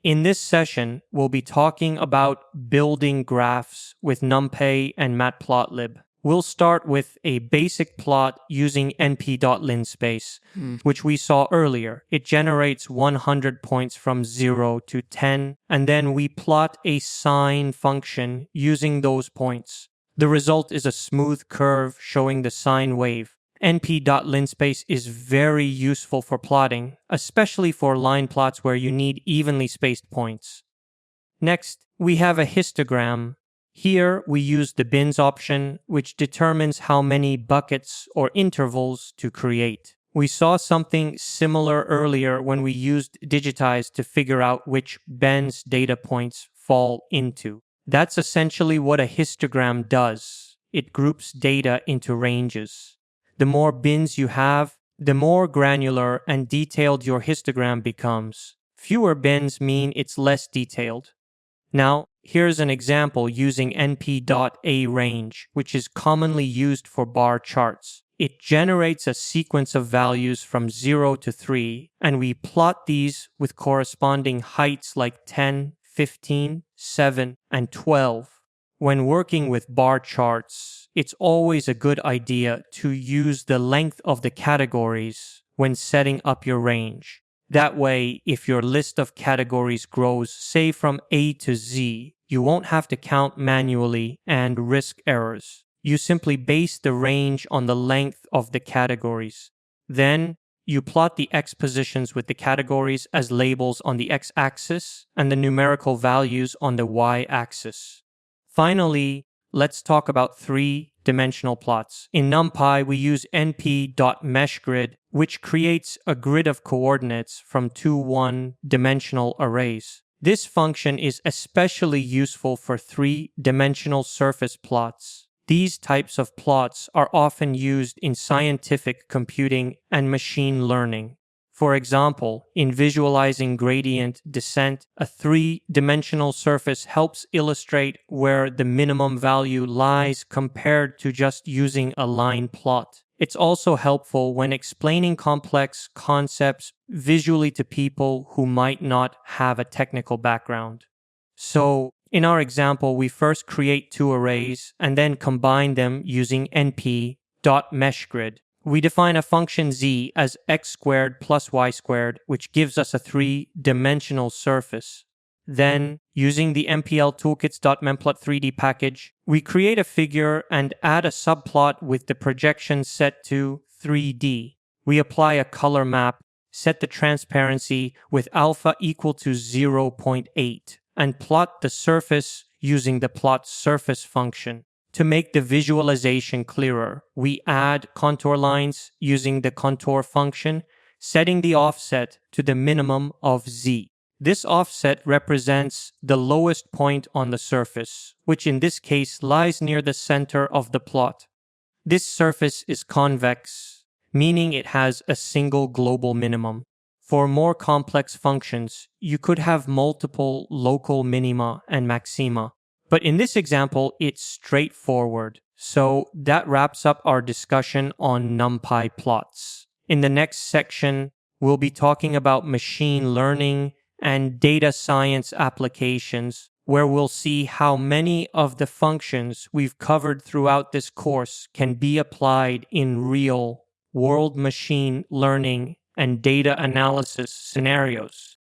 In this session, we'll be talking about building graphs with NumPy and Matplotlib. We'll start with a basic plot using np.linspace, which we saw earlier. It generates 100 points from 0 to 10, and then we plot a sine function using those points. The result is a smooth curve showing the sine wave. np.linspace is very useful for plotting, especially for line plots where you need evenly spaced points. Next, we have a histogram. Here, we use the bins option, which determines how many buckets or intervals to create. We saw something similar earlier when we used digitize to figure out which bins data points fall into. That's essentially what a histogram does. It groups data into ranges. The more bins you have, the more granular and detailed your histogram becomes. Fewer bins mean it's less detailed. Now, here's an example using np.arange, which is commonly used for bar charts. It generates a sequence of values from 0 to 3, and we plot these with corresponding heights like 10, 15, 7, and 12. When working with bar charts, it's always a good idea to use the length of the categories when setting up your range. That way, if your list of categories grows, say from A to Z, you won't have to count manually and risk errors. You simply base the range on the length of the categories. Then, you plot the X positions with the categories as labels on the X-axis and the numerical values on the Y-axis. Finally, let's talk about three-dimensional plots. In NumPy, we use np.meshGrid, which creates a grid of coordinates from two one-dimensional arrays. This function is especially useful for three-dimensional surface plots. These types of plots are often used in scientific computing and machine learning. For example, in visualizing gradient descent, a three-dimensional surface helps illustrate where the minimum value lies compared to just using a line plot. It's also helpful when explaining complex concepts visually to people who might not have a technical background. So, in our example, we first create two arrays and then combine them using np.meshGrid. We define a function z as x squared plus y squared, which gives us a three-dimensional surface. Then, using the MPL toolkits.memplot3d package, we create a figure and add a subplot with the projection set to 3D. We apply a color map, set the transparency with alpha equal to 0.8, and plot the surface using the plot surface function. To make the visualization clearer, we add contour lines using the contour function, setting the offset to the minimum of z. This offset represents the lowest point on the surface, which in this case lies near the center of the plot. This surface is convex, meaning it has a single global minimum. For more complex functions, you could have multiple local minima and maxima. But in this example, it's straightforward. So that wraps up our discussion on NumPy plots. In the next section, we'll be talking about machine learning and data science applications, where we'll see how many of the functions we've covered throughout this course can be applied in real-world machine learning and data analysis scenarios.